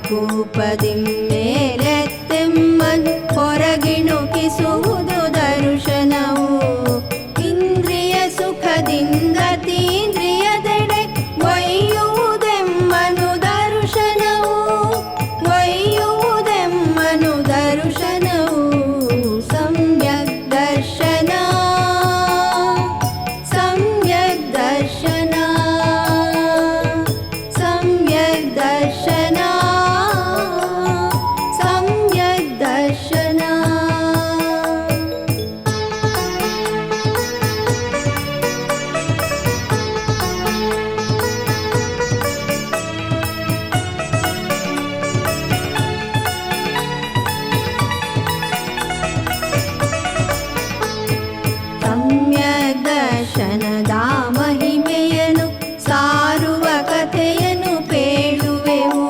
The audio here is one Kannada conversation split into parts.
ಕೂಪದಿಂ ಮೇಲೆತ್ತೆಮ್ಮನು ಹೊರಗಿಣುಕಿಸುವುದು ದರ್ಶನವು. ಇಂದ್ರಿಯ ಸುಖದಿಂದ ತೀಂದ್ರಿಯದೆಡೆ ಒಯ್ಯುವುದೆಮ್ಮನು ದರ್ಶನವು. ಒಯ್ಯುವುದೆಮ್ಮನು ದರ್ಶನವು. ಸಮ್ಯಕ್ ದರ್ಶನ ಸಮ್ಯಕ್ ದರ್ಶನ ಸಮ್ಯಕ್ ದರ್ಶನ ಸಮ್ಯಕ್ ದರ್ಶನ. ಸಮ್ಯಕ್ ದರ್ಶನದ ಮಹಿಮೆಯನ್ನು ಸಾರುವ ಕಥೆಯನ್ನು ಪೇಳುವೆವು.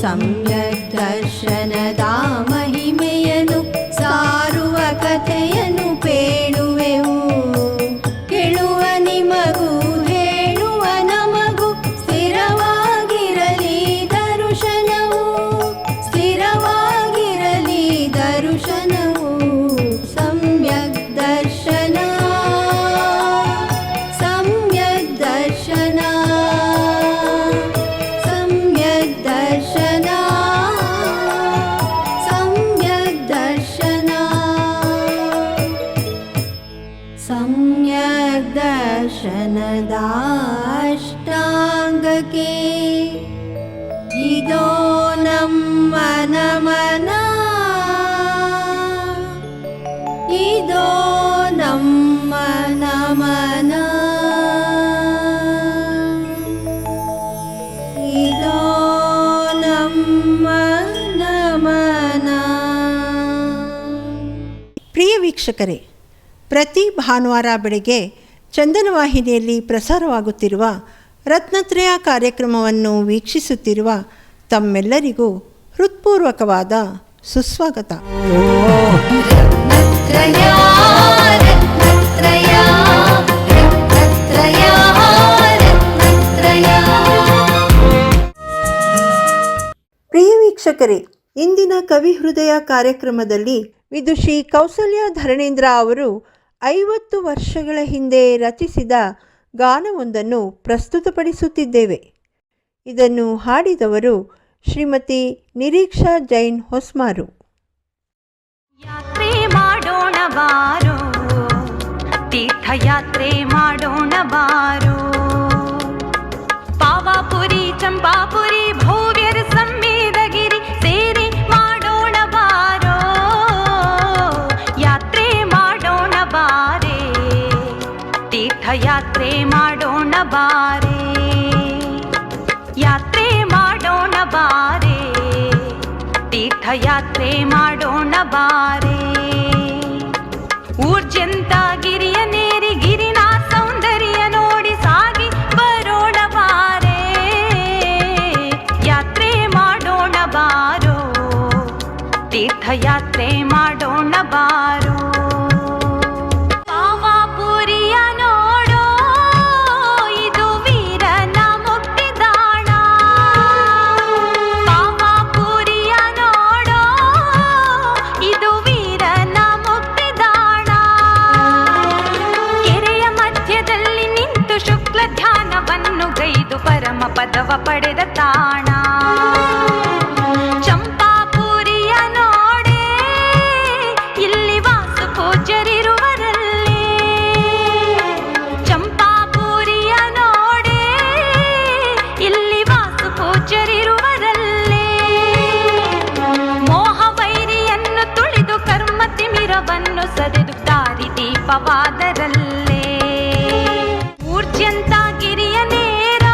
ಸಮ್ಯಕ್ ದರ್ಶನದ ಮಹಿಮೆಯನ್ನು ಸಾರುವ ಕಥೆಯನ್ನು ಪೇಳುವೆವು. ಕೇಳುವ ನಿಮಗೂ ಹೇಳುವ ನಮಗೂ ಸ್ಥಿರವಾಗಿರಲಿ ದರ್ಶನವು. ಸ್ಥಿರವಾಗಿರಲಿ ದರ್ಶನವು. ಸಮ್ಯಕ್ ದರ್ಶನ ಸಮ್ಯಕ್ ದರ್ಶನ ಸಮ್ಯಕ್ ದರ್ಶನ ಸಮ್ಯಕ್ ದರ್ಶನ. ಸಮ್ಯಕ್ ದರ್ಶನದ ಅಷ್ಟಾಂಗಕ್ಕೆ ಇದೋ ನಮ್ಮ ನಮನ. ಇದೋ ನಮ್ಮ ನಮನ. ಇದೋ ನಮ್ಮ ನಮನ. ಪ್ರಿಯ ವೀಕ್ಷಕರೇ, ಪ್ರತಿ ಭಾನುವಾರ ಬೆಳಗ್ಗೆ ಚಂದನ ವಾಹಿನಿಯಲ್ಲಿ ಪ್ರಸಾರವಾಗುತ್ತಿರುವ ರತ್ನತ್ರಯ ಕಾರ್ಯಕ್ರಮವನ್ನು ವೀಕ್ಷಿಸುತ್ತಿರುವ ತಮ್ಮೆಲ್ಲರಿಗೂ ಹೃತ್ಪೂರ್ವಕವಾದ ಸುಸ್ವಾಗತ. ರತ್ನತ್ರಯ ರತ್ನತ್ರಯ ರತ್ನತ್ರಯ ರತ್ನತ್ರಯ. ಪ್ರಿಯ ವೀಕ್ಷಕರೇ, ಇಂದಿನ ಕವಿ ಹೃದಯ ಕಾರ್ಯಕ್ರಮದಲ್ಲಿ ವಿದುಷಿ ಕೌಸಲ್ಯ ಧರಣೇಂದ್ರ ಅವರು 50 ವರ್ಷಗಳ ಹಿಂದೆ ರಚಿಸಿದ ಗಾನವೊಂದನ್ನು ಪ್ರಸ್ತುತಪಡಿಸುತ್ತಿದ್ದೇವೆ. ಇದನ್ನು ಹಾಡಿದವರು ಶ್ರೀಮತಿ ನಿರೀಕ್ಷಾ ಜೈನ್ ಹೊಸ್ಮಾರು. ಯಾತ್ರೆ ಮಾಡೋಣ ಬಾರೋ, ತೀರ್ಥಯಾತ್ರೆ ಮಾಡೋಣ ಬಾರೋ. ಪಾವಾಪುರಿ ಚಂಪಾಪುರಿ ಭವ್ಯರ ಸಮ್ಮೇದಗಿರಿ ಸೇರಿ ಮಾಡೋಣ ಬಾರೋ. ಯಾತ್ರೆ ಮಾಡೋಣ ಬಾರೆ, ತೀರ್ಥಯಾತ್ರೆ ಮಾಡೋಣ ಬಾರೆ. ಯಾತ್ರೆ ಮಾಡೋಣ ಬಾರೆ, ತೀರ್ಥಯಾತ್ರೆ ಮಾಡೋಣ ಬಾರೆ. ಊರ್ಜಂತ ಗಿರಿಯ ನೇರಿ ಗಿರಿನ ಸೌಂದರ್ಯ ನೋಡಿ ಸಾಗಿ ಬರೋಣ ಬಾರೆ. ಯಾತ್ರೆ ಮಾಡೋಣ ಬಾರೋ, ತೀರ್ಥಯಾತ್ರೆ ಮಾಡೋಣ ಬಾರೋ. ಪಾವಾಪುರಿಯ ನೋಡೋ, ಇದು ವೀರನ ಮುಕ್ತಿದಾಣ. ಪಾವಾಪುರಿಯ ನೋಡೋ, ಇದು ವೀರನ ಮುಕ್ತಿದಾಣ. ಕೆರೆಯ ಮಧ್ಯದಲ್ಲಿ ನಿಂತು ಶುಕ್ಲ ಧ್ಯಾನವನ್ನು ಗೈದು ಪರಮ ಪದವ ಪಡೆದ ತಾಣ. ಚಂಪಾಪುರಿಯ ನೋಡೆ, ಇಲ್ಲಿ ವಾಸು ಪೂಜ್ಯರಿರುವರಲ್ಲೇ. ಚಂಪಾಪುರಿಯ ನೋಡೆ, ಇಲ್ಲಿ ವಾಸು ಪೂಜ್ಯರಿರುವರಲ್ಲೇ. ಮೋಹವೈರಿಯನ್ನು ತುಳಿದು ಕರ್ಮ ತಿಮಿರವನ್ನು ಸದೆದು ದಾರಿ ದೀಪವಾದರಲ್ಲೇ. ಊರ್ಜಂತ ಗಿರಿಯ ನೇರ,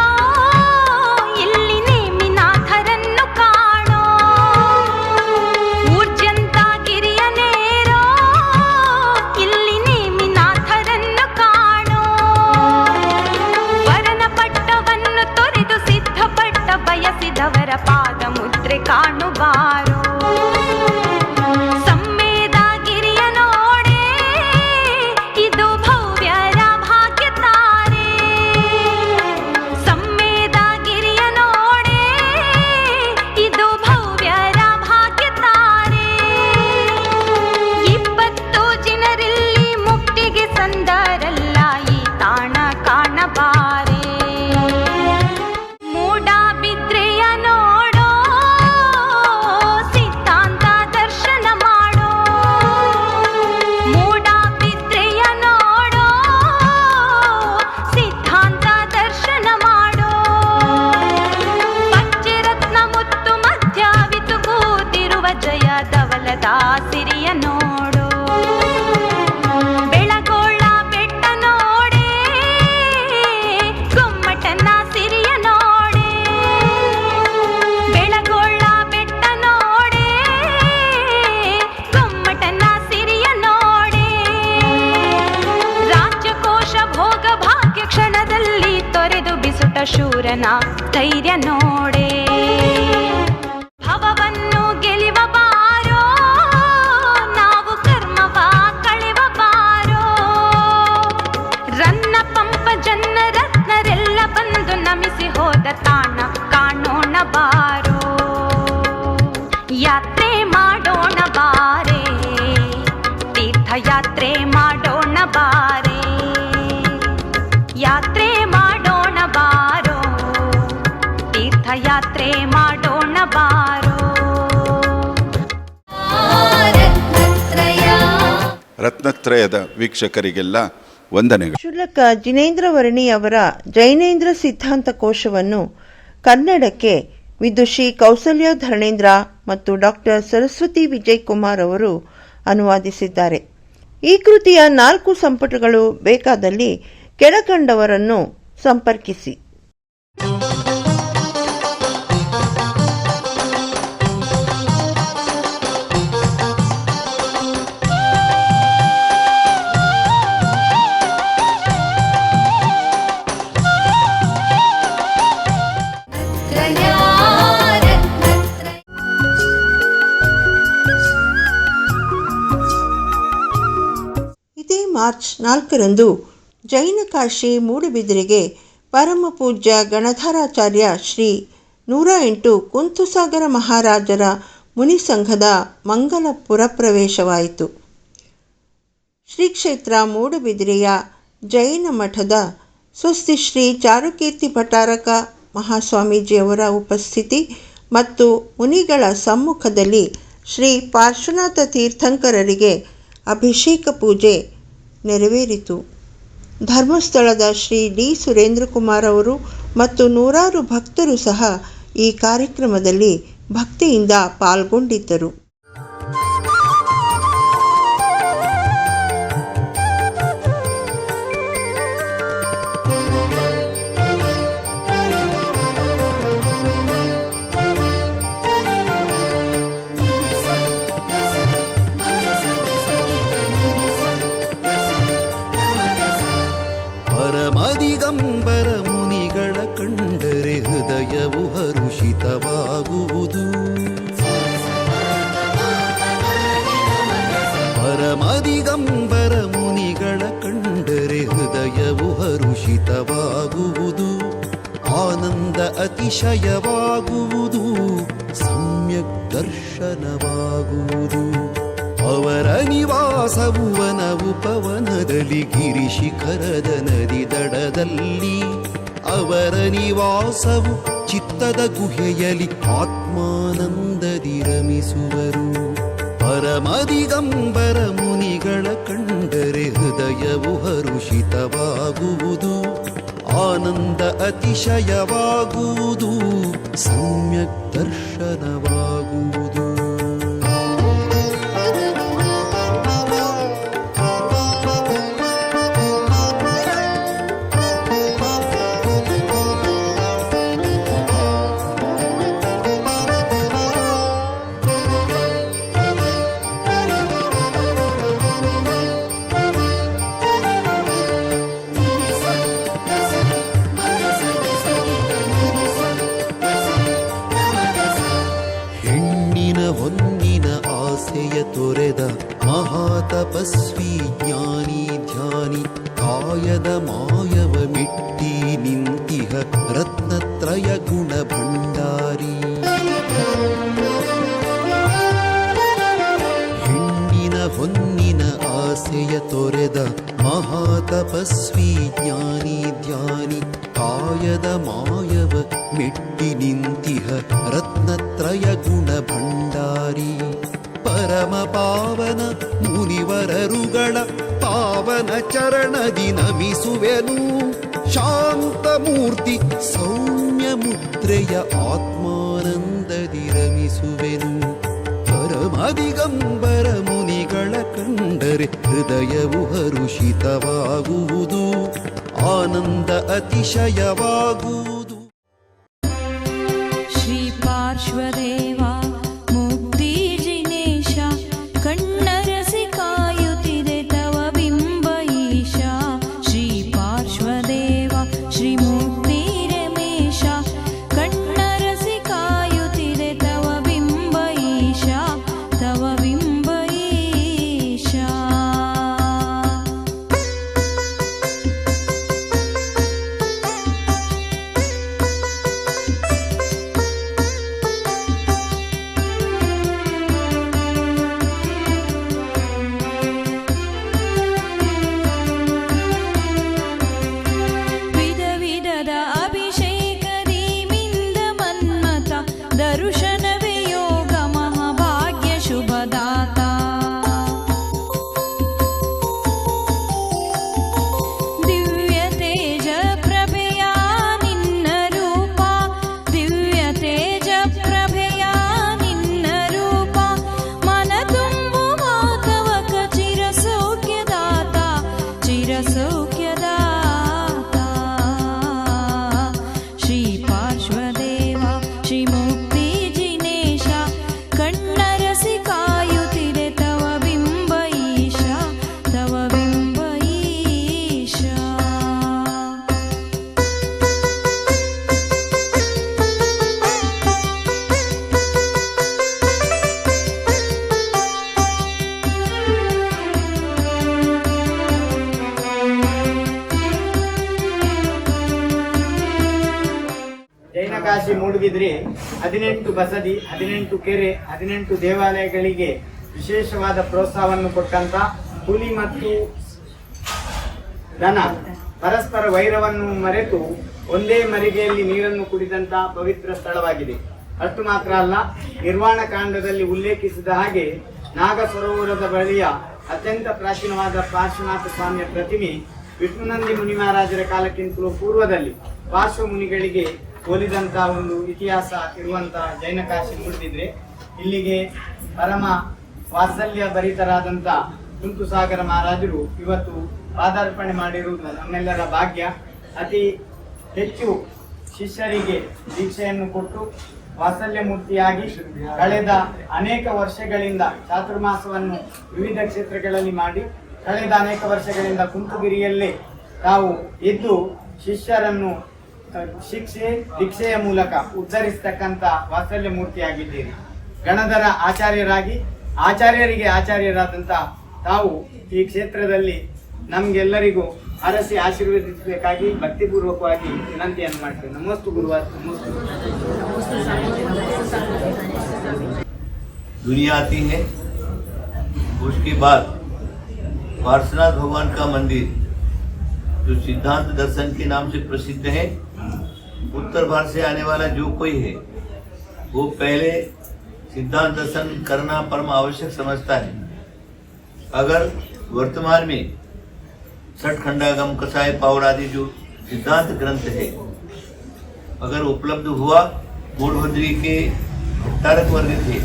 ಇಲ್ಲಿ ನೇಮಿನ ವಿದುರನ ಧೈರ್ಯ ನೋಡೆ. ಭವವನ್ನು ಗೆಲಿವ ಬಾರೋ, ನಾವು ಕರ್ಮವ ಕಳೆವ ಬಾರೋ. ರನ್ನ ಪಂಪ ಜನ್ನ ರತ್ನರೆಲ್ಲ ಬಂದು ನಮಿಸಿ ಹೋದ ತಾಣ ಕಾಣೋಣ ಬಾರೋ. ಯಾತ್ರೆ ಮಾಡೋಣ ಬಾರೆ, ತೀರ್ಥಯಾತ್ರೆ ಮಾಡೋಣ ಬಾರೆ. ಯಾತ್ರೆ ಮಾಡೋಣ ಬಾರೋ, ತೀರ್ಥಯಾತ್ರೆ ಮಾಡೋಣ ಬಾರೋ. ರತ್ನತ್ರಯದ ವೀಕ್ಷಕರಿಗೆಲ್ಲ ವಂದನೆಗಳು. ಕ್ಷುಲ್ಲಕ ಜಿನೇಂದ್ರ ವರ್ಣಿ ಅವರ ಜೈನೇಂದ್ರ ಸಿದ್ಧಾಂತ ಕೋಶವನ್ನು ಕನ್ನಡಕ್ಕೆ ವಿದುಷಿ ಕೌಸಲ್ಯ ಧರಣೇಂದ್ರ ಮತ್ತು ಡಾಕ್ಟರ್ ಸರಸ್ವತಿ ವಿಜಯ್ ಕುಮಾರ್ ಅವರು ಅನುವಾದಿಸಿದ್ದಾರೆ. ಈ ಕೃತಿಯ 4 ಸಂಪುಟಗಳು ಬೇಕಾದಲ್ಲಿ ಕೆಳಕಂಡವರನ್ನು ಸಂಪರ್ಕಿಸಿ. ಇದೇ ಮಾರ್ಚ್ 4ರಂದು ಜೈನ ಕಾಶಿ ಮೂಡುಬಿದಿರೆಗೆ ಪರಮ ಪೂಜ್ಯ ಗಣಧರಾಚಾರ್ಯ ಶ್ರೀ 108 ಕುಂತುಸಾಗರ ಮಹಾರಾಜರ ಮುನಿಸಂಘದ ಮಂಗಲ ಪುರಪ್ರವೇಶವಾಯಿತು. ಶ್ರೀ ಕ್ಷೇತ್ರ ಮೂಡುಬಿದಿರೆಯ ಜೈನ ಮಠದ ಸ್ವಸ್ತಿ ಶ್ರೀ ಚಾರುಕೀರ್ತಿ ಭಟ್ಟಾರಕ ಮಹಾಸ್ವಾಮೀಜಿಯವರ ಉಪಸ್ಥಿತಿ ಮತ್ತು ಮುನಿಗಳ ಸಮ್ಮುಖದಲ್ಲಿ ಶ್ರೀ ಪಾರ್ಶ್ವನಾಥ ತೀರ್ಥಂಕರರಿಗೆ ಅಭಿಷೇಕ ಪೂಜೆ ನೆರವೇರಿತು. ಧರ್ಮಸ್ಥಳದ ಶ್ರೀ ಡಿ ಸುರೇಂದ್ರಕುಮಾರ್ ಅವರು ಮತ್ತು ನೂರಾರು ಭಕ್ತರು ಸಹ ಈ ಕಾರ್ಯಕ್ರಮದಲ್ಲಿ ಭಕ್ತಿಯಿಂದ ಪಾಲ್ಗೊಂಡಿದ್ದರು. ಪರಮದಿಗಂಬರ ಮುನಿಗಳ ಕಂಡರೆ ಹೃದಯವು ಹರುಷಿತವಾಗುವುದು. ಪರಮದಿಗಂಬರ ಮುನಿಗಳ ಕಂಡರೆ ಹೃದಯವು ಹರುಷಿತವಾಗುವುದು. ಆನಂದ ಅತಿಶಯವಾಗುವುದು, ಸಮ್ಯಕ್ ದರ್ಶನವಾಗುವುದು. ಅವರ ನಿವಾಸವು ವನವು ಪವನದಲ್ಲಿ, ಗಿರಿಶಿಖರದ ನದಿ ದಡದಲ್ಲಿ. ಅವರ ನಿವಾಸವು ಚಿತ್ತದ ಗುಹೆಯಲ್ಲಿ, ಆತ್ಮಾನಂದದಿ ರಮಿಸುವರು. ಪರಮದಿಗಂಬರ ಮುನಿಗಳ ಕಂಡರೆ ಹೃದಯವು ಹರುಷಿತವಾಗುವುದು, ಆನಂದ ಅತಿಶಯವಾಗುವುದು, ಸಮ್ಯಕ್ ದರ್ಶನವಾಗುವುದು. ತೊರೆದ ಮಹಾತಪಸ್ವಿ ಜ್ಞಾನಿ ಧ್ಯಾನಿ, ಕಾಯದ ಮಾಯವ ಮಿಟ್ಟಿ ನಿಂತಿಹ ರತ್ನತ್ರಯ ಗುಣ ಭಂಡಾರಿ. ಹೆಣ್ಣಿನ ಹೊನ್ನಿನ ಆಸೆಯ ತೊರೆದ ಮಹಾತಪಸ್ವಿ ಜ್ಞಾನಿ ಧ್ಯಾನಿ, ಕಾಯದ ಮಾಯವ ಮೆಟ್ಟಿ ನಿಂತಿಹ ರತ್ನತ್ರಯ ಗುಣ ಭಂಡಾರಿ. ಪರಮ ಪಾವನ ಮುನಿವರರುಗಳ ಪಾವನ ಚರಣದಿ ನಮಿಸುವೆನು. ಶಾಂತ ಮೂರ್ತಿ ಸೌಮ್ಯ ಮುದ್ರೆಯ ಆತ್ಮಾನಂದದಿ ರಮಿಸುವೆನು. ಪರಮದಿಗಂಬರ ಮುನಿಗಳ ಕಂಡರೆ ಹೃದಯವು ಹರುಷಿತವಾಗುವುದು, ಆನಂದ ಅತಿಶಯವಾಗುವುದು. ಶ್ರೀ ಪಾರ್ಶ್ವದೇವ ಶ್ರೀ ಮುಕ್ತಿ ರಮೇಶ ಜೈನಕಾಶಿ ಮೂಡುಬಿದ್ರೆ 18 ಬಸದಿ, 18 ಕೆರೆ, 18 ದೇವಾಲಯಗಳಿಗೆ ವಿಶೇಷವಾದ ಪ್ರೋತ್ಸಾಹವನ್ನು ಕೊಟ್ಟಂತ ಹುಲಿ ಮತ್ತು ದನ ಪರಸ್ಪರ ವೈರವನ್ನು ಮರೆತು ಒಂದೇ ಮರಿಗೆಯಲ್ಲಿ ನೀರನ್ನು ಕುಡಿದಂತ ಪವಿತ್ರ ಸ್ಥಳವಾಗಿದೆ. ಅಷ್ಟು ಮಾತ್ರ ಅಲ್ಲ, ನಿರ್ವಾಣ ಕಾಂಡದಲ್ಲಿ ಉಲ್ಲೇಖಿಸಿದ ಹಾಗೆ ನಾಗ ಸರೋವರದ ಬಳಿಯ ಅತ್ಯಂತ ಪ್ರಾಚೀನವಾದ ಪಾರ್ಶ್ವನಾಥ ಸ್ವಾಮಿಯ ಪ್ರತಿಮೆ ವಿಷ್ಣುನಂದಿ ಮುನಿ ಮಹಾರಾಜರ ಕಾಲಕ್ಕಿಂತಲೂ ಪೂರ್ವದಲ್ಲಿ ಪಾರ್ಶ್ವ ಮುನಿಗಳಿಗೆ ಹೋಲಿದಂತಹ ಒಂದು ಇತಿಹಾಸ ಇರುವಂತಹ ಜೈನಕಾಶಿ ಮೂಡುಬಿದ್ರೆ ಇಲ್ಲಿಗೆ ಪರಮ ವಾತ್ಸಲ್ಯ ಭರಿತರಾದಂಥ ಕುಂತುಸಾಗರ ಮಹಾರಾಜರು ಇವತ್ತು ಪಾದಾರ್ಪಣೆ ಮಾಡಿರುವುದು ನಮ್ಮೆಲ್ಲರ ಭಾಗ್ಯ. ಅತಿ ಹೆಚ್ಚು ಶಿಷ್ಯರಿಗೆ ದೀಕ್ಷೆಯನ್ನು ಕೊಟ್ಟು ವಾತ್ಸಲ್ಯ ಮೂರ್ತಿಯಾಗಿ ಕಳೆದ ಅನೇಕ ವರ್ಷಗಳಿಂದ ಚಾತುರ್ಮಾಸವನ್ನು ವಿವಿಧ ಕ್ಷೇತ್ರಗಳಲ್ಲಿ ಮಾಡಿ ಕಳೆದ ಅನೇಕ ವರ್ಷಗಳಿಂದ ಕುಂತುಗಿರಿಯಲ್ಲೇ ತಾವು ಇದ್ದು ಶಿಷ್ಯರನ್ನು ದೀಕ್ಷೆಯ ಮೂಲಕ ಉದ್ಧರಿಸತಕ್ಕಂಥ ವಾತ್ಸಲ್ಯ ಮೂರ್ತಿಯಾಗಿದ್ದೀರಿ. ಗಣಧರ ಆಚಾರ್ಯರಿಗೆ ಆಚಾರ್ಯರಾದಂಥ ತಾವು ಈ ಕ್ಷೇತ್ರದಲ್ಲಿ ನಮ್ಗೆಲ್ಲರಿಗೂ ಅರಸಿ ಆಶೀರ್ವದಿಸಬೇಕಾಗಿ ಭಕ್ತಿಪೂರ್ವಕವಾಗಿ ವಿನಂತಿಯನ್ನು ಮಾಡ್ತೇವೆ. ನಮಸ್ತು ಗುರುವಾರ. दुनिया आती है, उसके बाद पार्श्वनाथ भगवान का मंदिर जो सिद्धांत दर्शन के नाम से प्रसिद्ध है, उत्तर भारत से आने वाला जो कोई है वो पहले सिद्धांत दर्शन करना परम आवश्यक समझता है. अगर वर्तमान में छठ खंडागम कसाय पावड़ आदि जो सिद्धांत ग्रंथ है अगर उपलब्ध हुआ, मूढ़भद्री के भट्टारक वर्ग थे,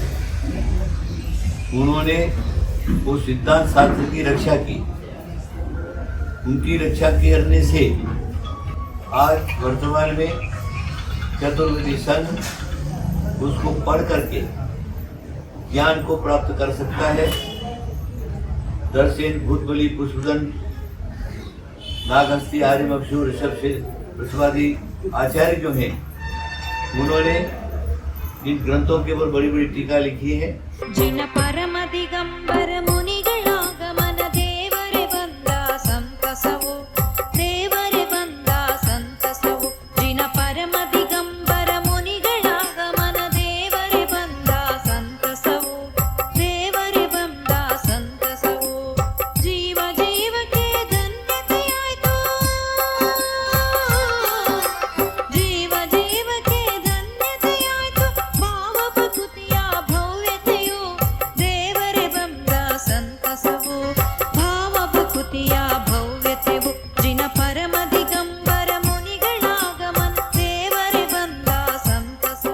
उन्होंने वो सिद्धांत शास्त्र की रक्षा की. उनकी रक्षा करने से आज वर्तमान में चतुर्वेदी संघ उसको पढ़ करके ज्ञान को प्राप्त कर सकता है. दर्शन, भूतबली, पुष्पदन, नागहस्ती, आर्यमक्षु, ऋषभ से ऋषभादि आचार्य जो हैं उन्होंने इन ग्रंथों के ऊपर बड़ी बड़ी टीका लिखी है. जिन परम दिगंबर मुनिगळागमन देवरे बंद संतसवो देवरे बंद संतसवो जिन परम दिगंबर मुनिगळागमन देवरे बंद संतसवो देवरे बंद संतसवो जीव जीवके धन्यತೆಯಾಯಿತು जीव जीवके धन्यತೆಯಾಯಿತು ಭಾವ ಪ್ರಕೃತಿಯ ಭವ್ಯತೆಯು ದೇವರೇ ಬಂದ ಸಂತಸವು ಭಾವ ಪ್ರಕೃತಿಯ ಭವ್ಯತೆಯು ಜಿನ ಪರಮ ದಿಗಂಬರ ಮುನಿಗಳಾಗಮನ ದೇವರೇ ಬಂದ ಸಂತಸವು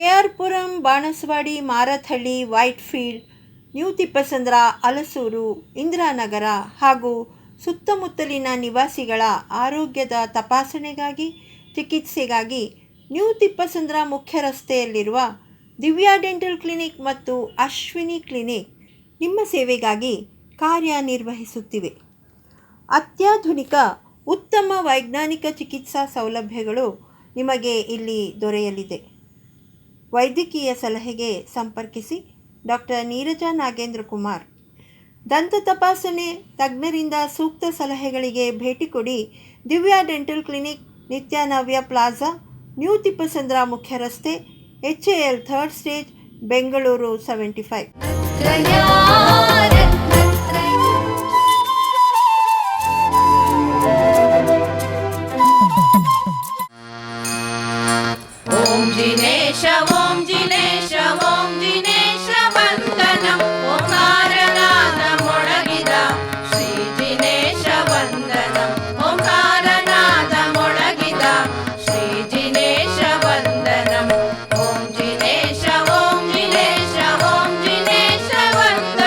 ಕೆಆರ್ಪುರಂ, ಬಾಣಸವಾಡಿ, ಮಾರಥಹಳ್ಳಿ, ವೈಟ್ಫೀಲ್ಡ್, ನ್ಯೂ ತಿಪ್ಪಸಂದ್ರ, ಅಲಸೂರು, ಇಂದಿರಾನಗರ ಹಾಗೂ ಸುತ್ತಮುತ್ತಲಿನ ನಿವಾಸಿಗಳ ಆರೋಗ್ಯದ ತಪಾಸಣೆಗಾಗಿ ಚಿಕಿತ್ಸೆಗಾಗಿ ನ್ಯೂ ತಿಪ್ಪಸಂದ್ರ ಮುಖ್ಯ ರಸ್ತೆಯಲ್ಲಿರುವ ದಿವ್ಯಾ ಡೆಂಟಲ್ ಕ್ಲಿನಿಕ್ ಮತ್ತು ಅಶ್ವಿನಿ ಕ್ಲಿನಿಕ್ ನಿಮ್ಮ ಸೇವೆಗಾಗಿ ಕಾರ್ಯನಿರ್ವಹಿಸುತ್ತಿವೆ. ಅತ್ಯಾಧುನಿಕ ಉತ್ತಮ ವೈಜ್ಞಾನಿಕ ಚಿಕಿತ್ಸಾ ಸೌಲಭ್ಯಗಳು ನಿಮಗೆ ಇಲ್ಲಿ ದೊರೆಯಲಿದೆ. ವೈದ್ಯಕೀಯ ಸಲಹೆಗೆ ಸಂಪರ್ಕಿಸಿ ಡಾಕ್ಟರ್ ನೀರಜಾ ನಾಗೇಂದ್ರ ಕುಮಾರ್. ದಂತ ತಪಾಸಣೆ ತಜ್ಞರಿಂದ ಸೂಕ್ತ ಸಲಹೆಗಳಿಗೆ ಭೇಟಿ ಕೊಡಿ. Divya dental clinic, Nityanavya plaza, new Thippasandra ಮುಖ್ಯ ರಸ್ತೆ, HAL 3rd stage, Bengaluru 75. Om Jinesha Om Jinesha Om Jinesha ವಂದನಂ ಓಂಕಾರನಾದ ಮೊಳಗಿದ ಶ್ರೀ ಜಿನೇಶ ವಂದನಂ ಓಂಕಾರನಾದ ಮೊಳಗಿದ ಶ್ರೀ ಜಿನೇಶ ವಂದನಂ ಓಂ ಜಿನೇಶ ಓಂ ಜಿನೇಶ ಓಂ ಜಿನೇಶ ವಂದನಂ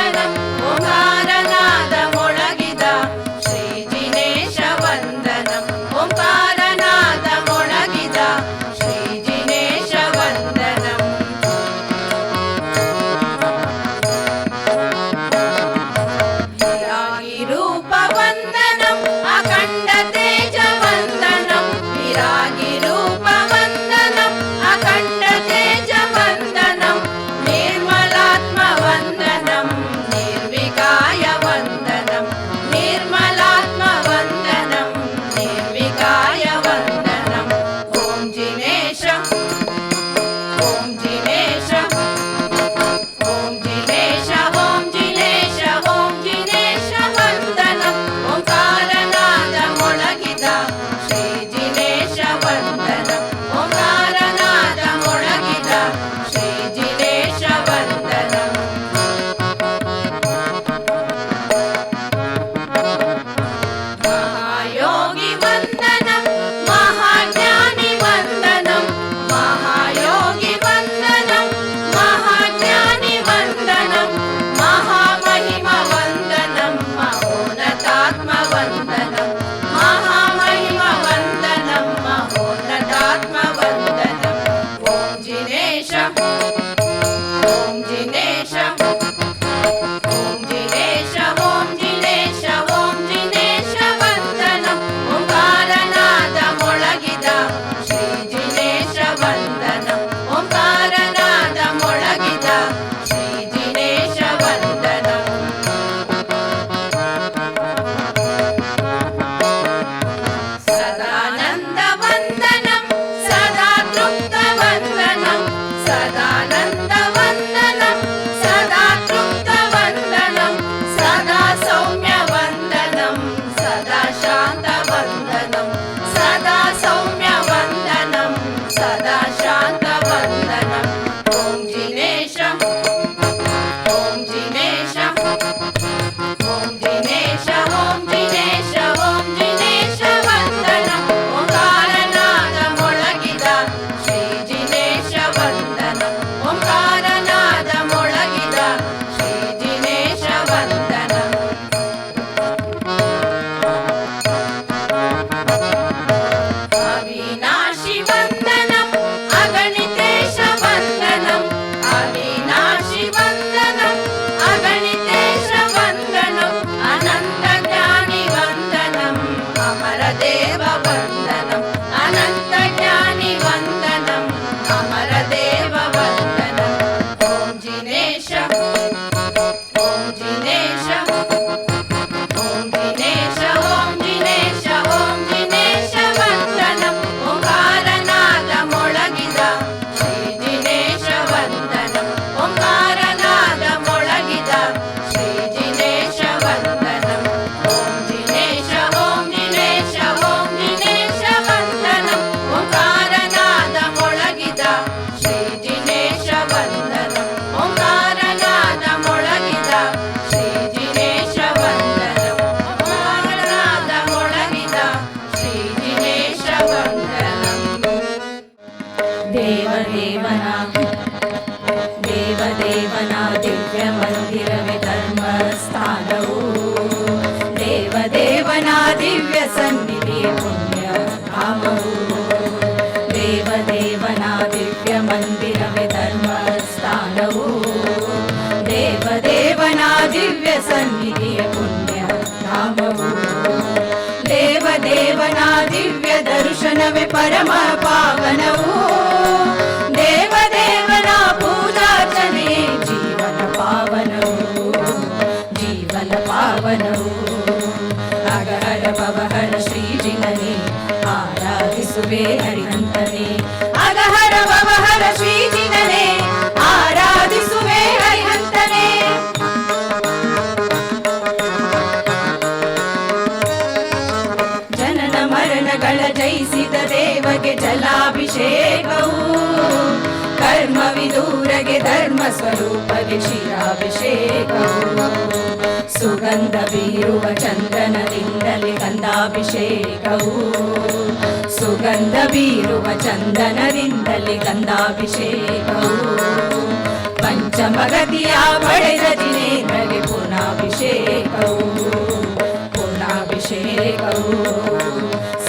ಧಾಮವು. ದೇವದೇವನ ದಿವ್ಯ ದರ್ಶನವೇ ಪರಮ ಪಾವನವು. ದೇವದೇವನ ಪೂಜಾರ್ಚನೆ ಜೀವನ ಪಾವನವು, ಜೀವನ ಪಾವನವು. ಅಗಹರ ಭವಹರ ಶ್ರೀಜಿನನೇ ಆರಾಧಿಸುವೆ ಹರಿಹಂತನೇ. ಅಗಹರ ಭವಹರ ಶ್ರೀಜಿನನೇ ಆರಾಧಿಸುವೆ ಹರಿಹಂತನೇ. ಜನನ ಮರಣಗಳ ಜಯಿಸಿದ ದೇವಗೆ ಜಲಾಭಿಷೇಕವು. ಕರ್ಮ ವಿದೂರಗೆ ಧರ್ಮ ಸ್ವರೂಪಗೆ ಕ್ಷೀರಾಭಿಷೇಕವು. ಸುಗಂಧ ಬೀರುವ ಚಂದನದಿಂದಲೇ ಗಂಧಾಭಿಷೇಕವು. ಸುಗಂಧ ಬೀರುವ ಚಂದನದಿಂದಲೇ ಗಂಧಾಭಿಷೇಕವು. ಪಂಚಮಗತಿಯ ಪಡೆದ ಜಿನೇಂದ್ರಗೆ ಪುನಾಭಿಷೇಕವು, ಪುನಾಭಿಷೇಕವು.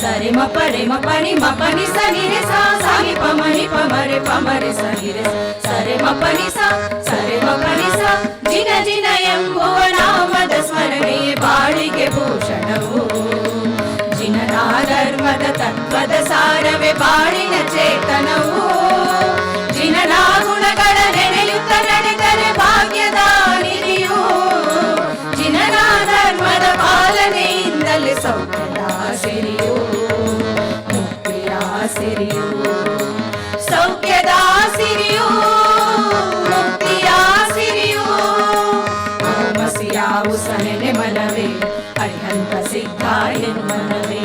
ಸರಿ ಮ ಪಡೆ ಮ ಪನಿ ಮ ಪನಿ ಸನಿರೆ ಸಾ ಸಾಗಿ ಪಮನಿ ಪಮರೆ ಪಮರೆ ಸನಿರೆ ಸರೆ ಮ ಪನಿ ಸಾ ಸರೆ ಮ ಪನಿ ಸಾ. ಜಿನ ಜಿನ ಎಂಬುವ ನಾಮದ ಸ್ಮರಣೆಯೇ ಬಾಳಿಗೆ ಭೂಷಣವು. ಜಿನನ ಧರ್ಮದ ತತ್ವದ ಸಾರವೇ ಬಾಳಿನ ಚೇತನವು. ಜಿನನ ಗುಣಗಳ ನೆನೆಯುತ್ತ ನಡೆದರೆ ಭಾಗ್ಯದ ನಿಧಿಯು. ಜಿನನ ಧರ್ಮದ ಪಾಲನೆಯಿಂದಲೇ ಸೌಖ್ಯದ ಸಿರಿಯು, ಮುಕ್ತಿಯ ಸಿರಿಯು. ಸೌಖ್ಯದ ಸಿರಿಯು, ಮುಕ್ತಿಯ ಸಿರಿಯು. ಓಮಸಿಯಾವು ಸನೆನೆ ಮನವೇ ಅರಿಹಂತ ಸಿದ್ಧ ಎನು ಮನವೇ.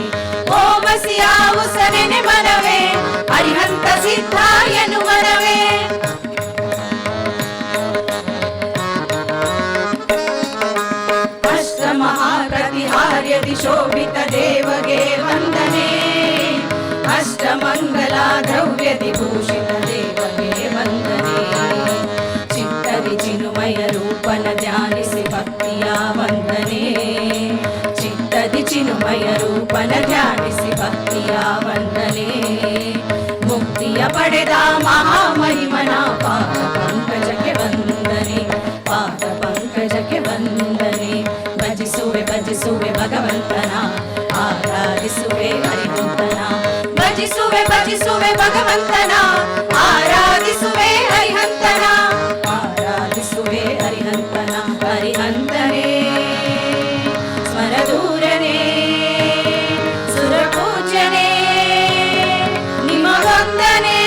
ಓಮಸಿಯಾವು ಸನೆನೆ ಮನವೇ ಅರಿಹಂತ ಸಿದ್ಧ ಎನು ಮನವೇ. ಅಷ್ಟಮಹಾಪ್ರತಿಹಾರ್ಯದಿ ಶೋಭಿತ ದೇವಗೆ ವಂದನೆ. ಅಷ್ಟಮಂಗಲ ದ್ರವ್ಯದಿ ಭೂಷಿತ ದೇವಗೆ ವಂದನೆ. ಚಿತ್ತದಿ ಚಿನ್ಮಯ ರೂಪನ ಧ್ಯಾನಿಸಿ ಭಕ್ತಿಯ ವಂದನೆ. ಚಿತ್ತದಿ ಚಿನ್ಮಯ ರೂಪನ ಧ್ಯಾನಿಸಿ ಭಕ್ತಿಯ ವಂದನೆ. ಮುಕ್ತಿಯ ಪಡೆದ ಮಹಾಮಹಿಮನ ಪಾದ ಪಂಕಜಕ್ಕೆ ವಂದನೆ, ಪಾದ ಪಂಕಜಕ್ಕೆ ವಂದನೆ. ಭಜಿಸುವೆ ಭಜಿಸುವೆ ಭಗವಂತನ, ಆರಾಧಿಸುವೆ ಹರಿಹಂತನ. ಭಜಿಸುವೆ ಭಜಿಸುವೆ ಭಗವಂತನ, ಆರಾಧಿಸುವೆ ಹರಿಹಂತನ. ಆರಾಧಿಸುವೆ ಹರಿಹಂತನ. ಹರಿಹಂತನೇ ಸ್ಮರದೂರನೇ ಸುರಪೂಜ್ಯನೇ ನಿಮಗೊಂದನೆ.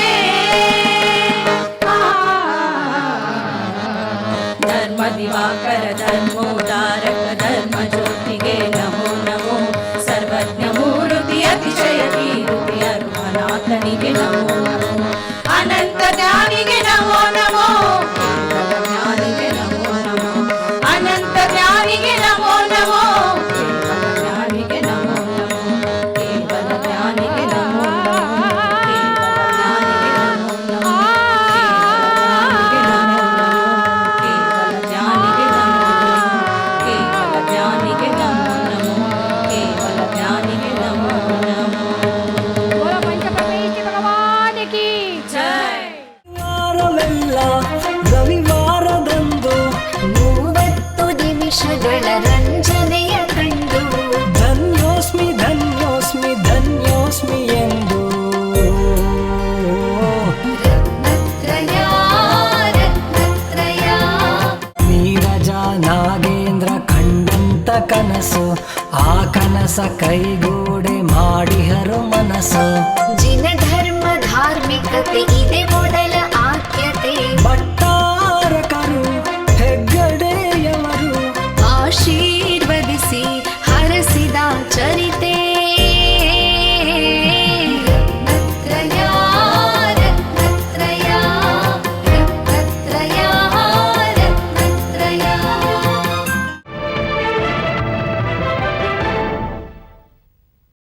ಧರ್ಮ ದಿವಾಕರ ಧರ್ಮೋದಾರಕ ಧರ್ಮ ಜ್ಯೋತಿಗೆ ನಮೋ ನಮೋ. ಸರ್ವಜ್ಞ ಮೂರುತಿ ಅತಿಶಯ ಕೀರುತಿ ಅರುಣನಾಥನಿಗೆ ನಮೋ ನಮೋ. ಅನಂತ ಜ್ಞಾನಿಗೆ ನಮೋ ನಮೋ. ಕೇವಲ ಜ್ಞಾನಿಗೆ ನಮೋ ನಮೋ. ಅನಂತ ಜ್ಞಾನಿಗೆ ನಮೋ ನಮೋ. ಕೇವಲ ಜ್ಞಾನಿಗೆ ನಮೋ ನಮೋ. ಕೇವಲ ಜ್ಞಾನಿಗೆ ನಮೋ ನಮೋ. ಕೇವಲ ಜ್ಞಾನಿಗೆ ನಮೋ ನಮೋ. ಕೇವಲ ಜ್ಞಾನಿಗೆ ನಮೋ ನಮೋ. ಕೇವಲ ಜ್ಞಾನಿಗೆ ನಮೋ ನಮೋ. ಕೇವಲ ಜ್ಞಾನಿಗೆ ನಮೋ ನಮೋ. ಜೈ. ರವಿವಾರದಂದು 30 ನಿಮಿಷಗಳ ರಂಜನೆಯ ಕಂಡು ಧನ್ಯೋಸ್ಮಿ ಧನ್ಯೋಸ್ಮಿ ಧನ್ಯೋಸ್ಮಿ ಎಂದು ರತ್ನತ್ರಯ ರತ್ನತ್ರಯ. ನೀರಜ ನಾಗೇಂದ್ರ ಕಂಡಂತ ಕನಸು, ಆ ಕನಸ ಕೈಗೂಡೆ ಮಾಡಿಹರು ಮನಸ್ಸು.